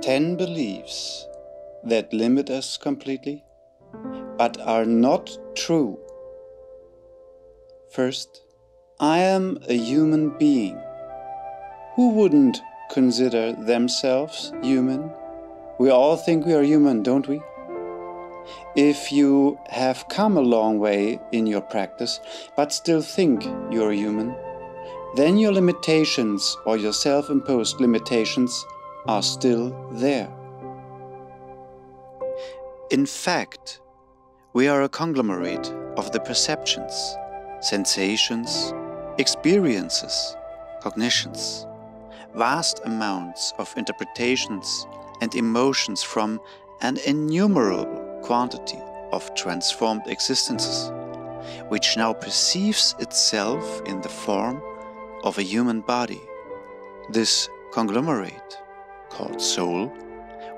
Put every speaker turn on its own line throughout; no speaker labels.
10 beliefs that limit us completely, but are not true. First, I am a human being. Who wouldn't consider themselves human? We all think we are human, don't we? If you have come a long way in your practice, but still think you are human, then your limitations or your self-imposed limitations are still there. In fact, we are a conglomerate of the perceptions, sensations, experiences, cognitions, vast amounts of interpretations and emotions from an innumerable quantity of transformed existences, which now perceives itself in the form of a human body. This conglomerate, called soul,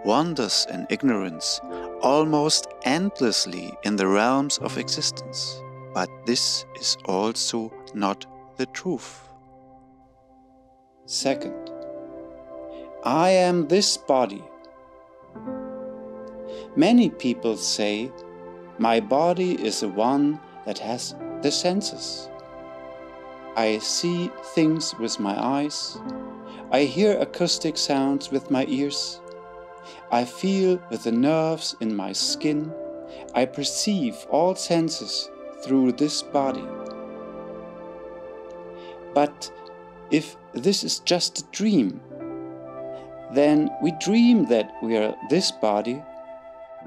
wanders in ignorance almost endlessly in the realms of existence. But this is also not the truth. Second, I am this body. Many people say, my body is the one that has the senses. I see things with my eyes. I hear acoustic sounds with my ears. I feel with the nerves in my skin. I perceive all senses through this body. But if this is just a dream, then we dream that we are this body,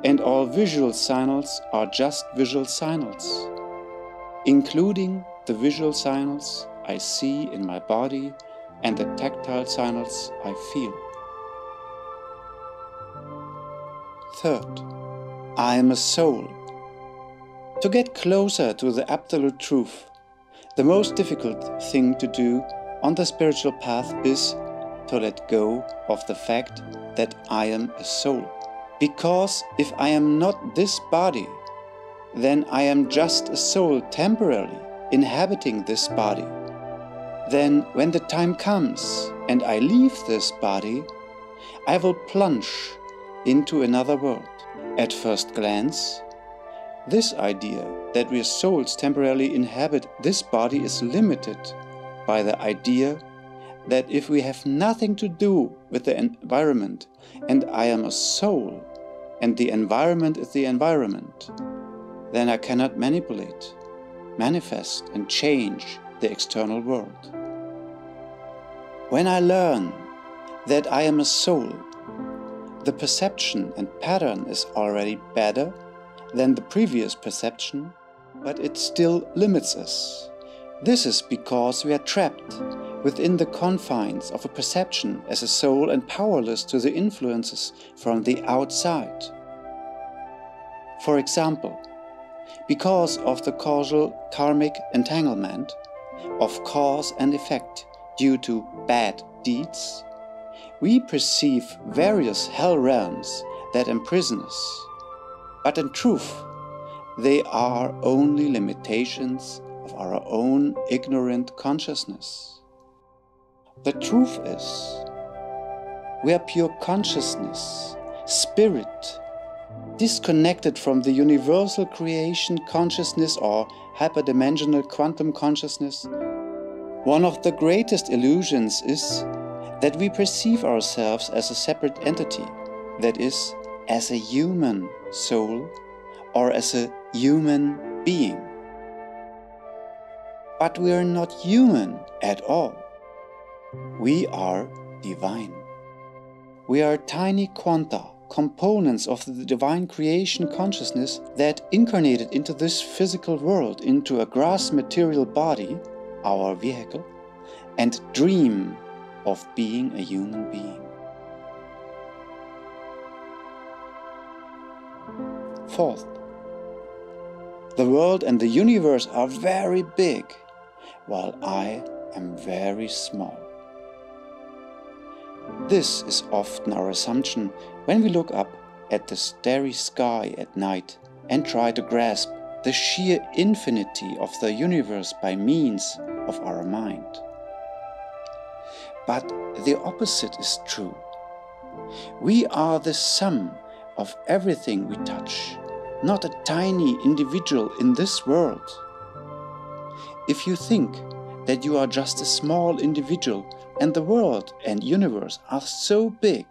and all visual signals are just visual signals, including the visual signals I see in my body and the tactile signals I feel. Third, I am a soul. To get closer to the absolute truth, the most difficult thing to do on the spiritual path is to let go of the fact that I am a soul. Because if I am not this body, then I am just a soul temporarily inhabiting this body. Then when the time comes and I leave this body, I will plunge into another world. At first glance, this idea that we as souls temporarily inhabit this body is limited by the idea that if we have nothing to do with the environment and I am a soul and the environment is the environment, then I cannot manipulate, manifest and change the external world. When I learn that I am a soul, the perception and pattern is already better than the previous perception, but it still limits us. This is because we are trapped within the confines of a perception as a soul and powerless to the influences from the outside. For example, because of the causal karmic entanglement of cause and effect due to bad deeds, we perceive various hell realms that imprison us. But in truth, they are only limitations of our own ignorant consciousness. The truth is, we are pure consciousness, spirit, disconnected from the universal creation consciousness or hyperdimensional quantum consciousness. One of the greatest illusions is that we perceive ourselves as a separate entity, that is, as a human soul or as a human being. But we are not human at all. We are divine. We are tiny quanta, components of the divine creation consciousness that incarnated into this physical world, into a gross material body, our vehicle, and dream of being a human being. Fourth, the world and the universe are very big, while I am very small. This is often our assumption when we look up at the starry sky at night and try to grasp the sheer infinity of the universe by means of our mind. But the opposite is true. We are the sum of everything we touch, not a tiny individual in this world. If you think that you are just a small individual and the world and universe are so big,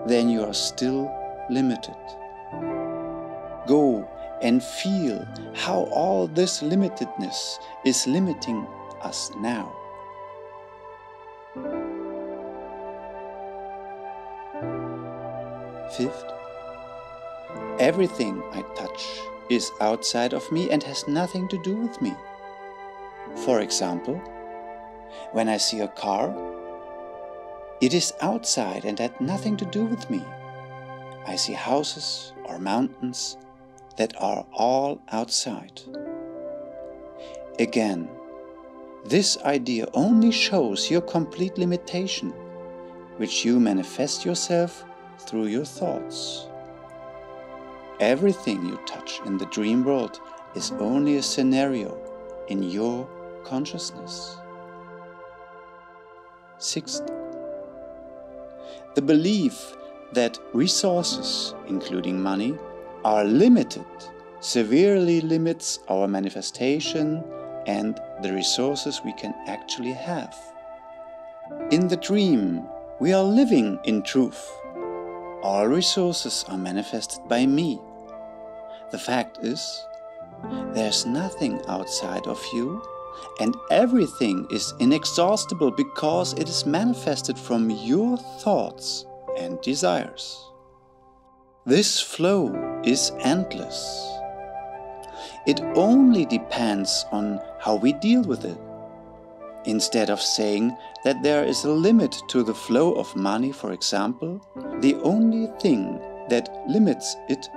then you are still limited. Go and feel how all this limitedness is limiting us now. Fifth, everything I touch is outside of me and has nothing to do with me. For example, when I see a car, it is outside and had nothing to do with me. I see houses or mountains that are all outside. Again, this idea only shows your complete limitation, which you manifest yourself through your thoughts. Everything you touch in the dream world is only a scenario in your consciousness. Sixth, the belief that resources, including money, are limited severely limits our manifestation and the resources we can actually have. In the dream, we are living in truth. All resources are manifested by me. The fact is, there's nothing outside of you, and everything is inexhaustible because it is manifested from your thoughts and desires. This flow is endless. It only depends on how we deal with it. Instead of saying that there is a limit to the flow of money, for example, the only thing that limits it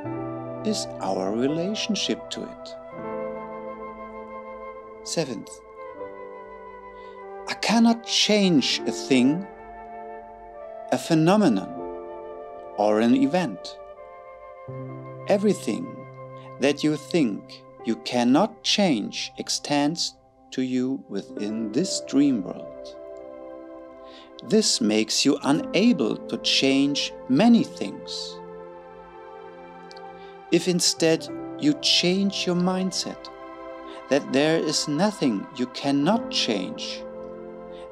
is our relationship to it. Seventh, I cannot change a thing, a phenomenon, or an event. Everything that you think you cannot change extends to you within this dream world. This makes you unable to change many things. If instead you change your mindset that there is nothing you cannot change,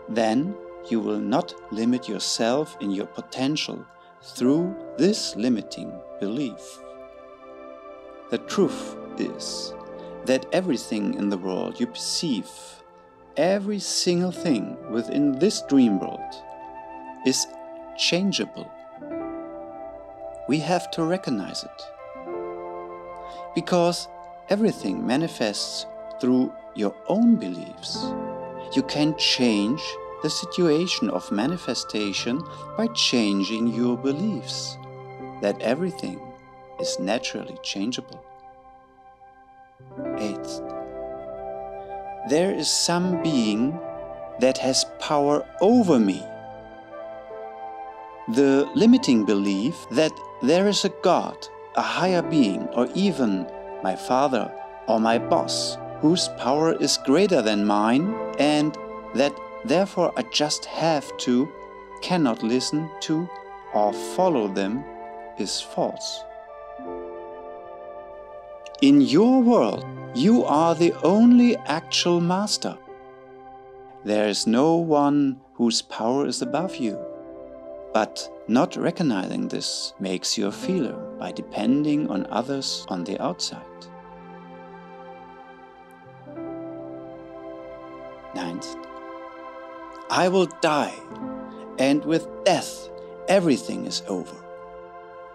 then you will not limit yourself in your potential through this limiting belief. The truth is that everything in the world you perceive, every single thing within this dream world, is changeable. We have to recognize it. Because everything manifests through your own beliefs. You can change the situation of manifestation by changing your beliefs that everything is naturally changeable. Eighth, there is some being that has power over me. The limiting belief that there is a God, a higher being, or even my father or my boss, whose power is greater than mine, and that therefore I just have to, cannot listen to or follow them, is false. In your world, you are the only actual master. There is no one whose power is above you. But not recognizing this makes you a feeler by depending on others on the outside. Ninth, I will die, and with death everything is over.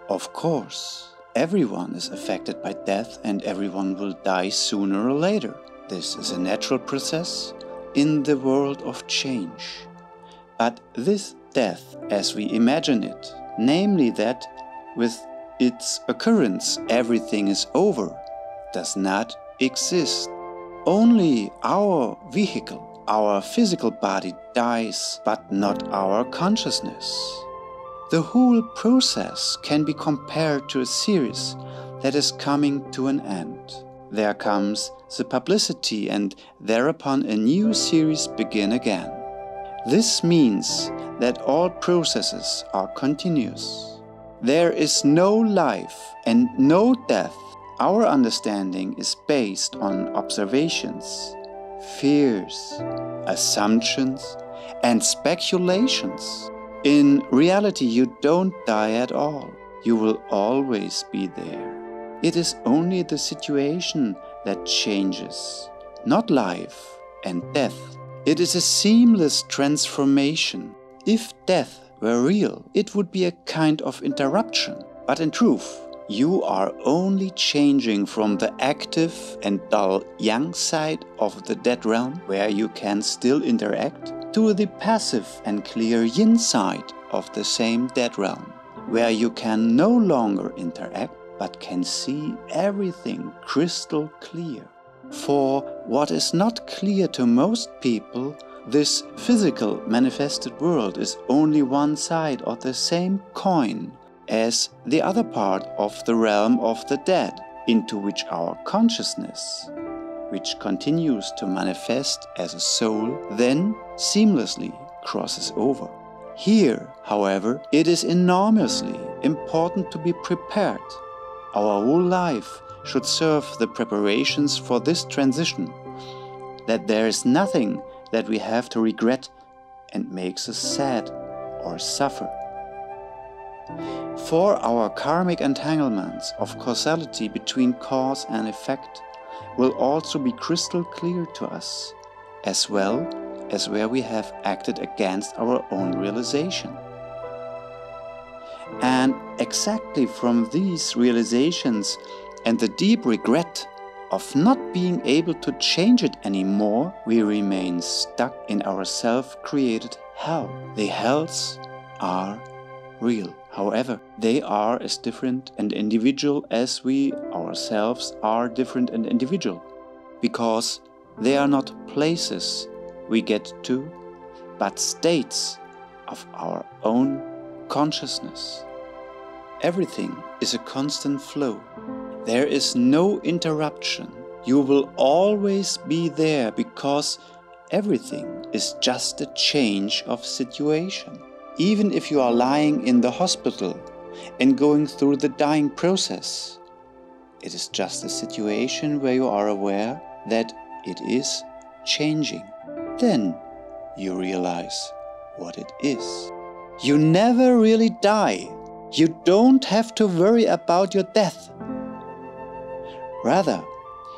Of course, everyone is affected by death and everyone will die sooner or later. This is a natural process in the world of change. But this death, as we imagine it, namely that with its occurrence everything is over, does not exist. Only our vehicle, our physical body dies, but not our consciousness. The whole process can be compared to a series that is coming to an end. There comes the publicity, and thereupon a new series begin again. This means that all processes are continuous. There is no life and no death. Our understanding is based on observations, fears, assumptions, and speculations. In reality, you don't die at all. You will always be there. It is only the situation that changes, not life and death. It is a seamless transformation. If death were real, it would be a kind of interruption. But in truth, you are only changing from the active and dull yang side of the dead realm, where you can still interact, to the passive and clear yin side of the same dead realm, where you can no longer interact, but can see everything crystal clear. For what is not clear to most people, this physical manifested world is only one side of the same coin as the other part of the realm of the dead, into which our consciousness, which continues to manifest as a soul, then seamlessly crosses over. Here, however, it is enormously important to be prepared. Our whole life should serve the preparations for this transition, that there is nothing that we have to regret and makes us sad or suffer. For our karmic entanglements of causality between cause and effect will also be crystal clear to us, as well as where we have acted against our own realization. And exactly from these realizations and the deep regret of not being able to change it anymore, we remain stuck in our self-created hell. The hells are real. However, they are as different and individual as we ourselves are different and individual, because they are not places we get to, but states of our own consciousness. Everything is a constant flow. There is no interruption. You will always be there because everything is just a change of situation. Even if you are lying in the hospital and going through the dying process, it is just a situation where you are aware that it is changing. Then you realize what it is. You never really die. You don't have to worry about your death. Rather,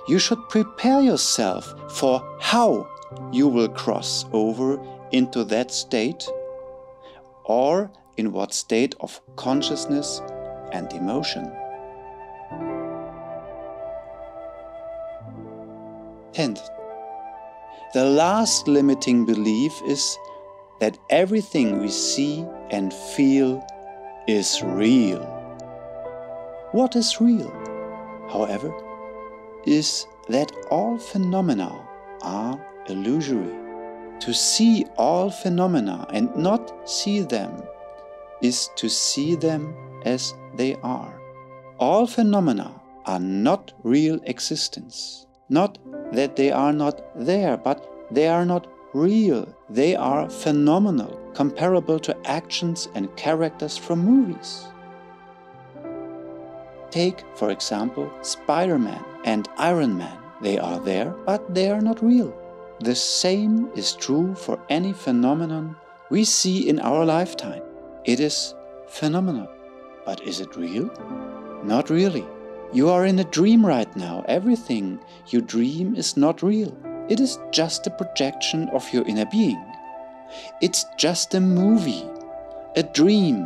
you should prepare yourself for how you will cross over into that state, or in what state of consciousness and emotion. 10th, the last limiting belief is that everything we see and feel is real. What is real, however, is that all phenomena are illusory. To see all phenomena and not see them is to see them as they are. All phenomena are not real existence. Not that they are not there, but they are not real. They are phenomenal, comparable to actions and characters from movies. Take, for example, Spider-Man and Iron Man. They are there, but they are not real. The same is true for any phenomenon we see in our lifetime. It is phenomenal. But is it real? Not really. You are in a dream right now. Everything you dream is not real. It is just a projection of your inner being. It's just a movie, a dream,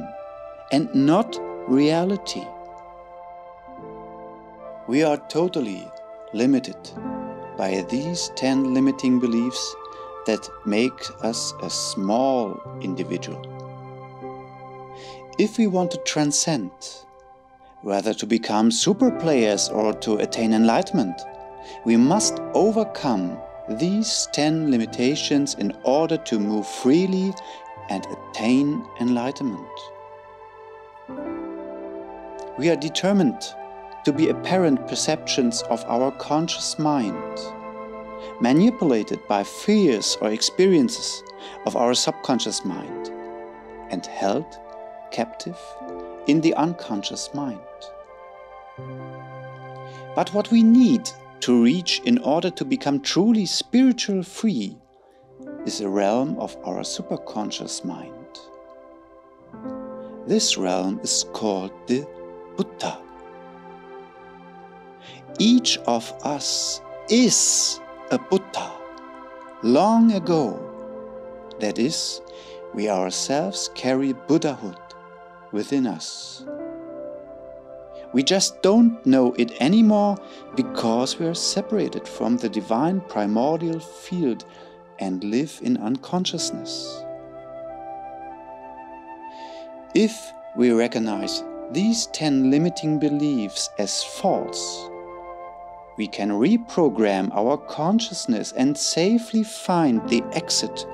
and not reality. We are totally limited by these 10 limiting beliefs that make us a small individual. If we want to transcend, whether to become super players or to attain enlightenment, we must overcome these 10 limitations in order to move freely and attain enlightenment. We are determined to be apparent perceptions of our conscious mind, manipulated by fears or experiences of our subconscious mind, and held captive in the unconscious mind. But what we need to reach in order to become truly spiritual free is a realm of our superconscious mind. This realm is called the Buddha. Each of us is a Buddha long ago. That is, we ourselves carry Buddhahood within us. We just don't know it anymore because we are separated from the divine primordial field and live in unconsciousness. If we recognize these 10 limiting beliefs as false, we can reprogram our consciousness and safely find the exit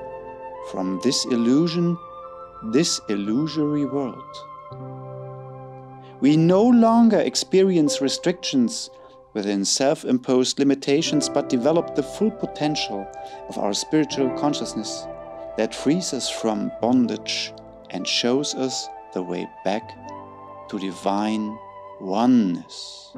from this illusion, this illusory world. We no longer experience restrictions within self-imposed limitations, but develop the full potential of our spiritual consciousness that frees us from bondage and shows us the way back to divine oneness.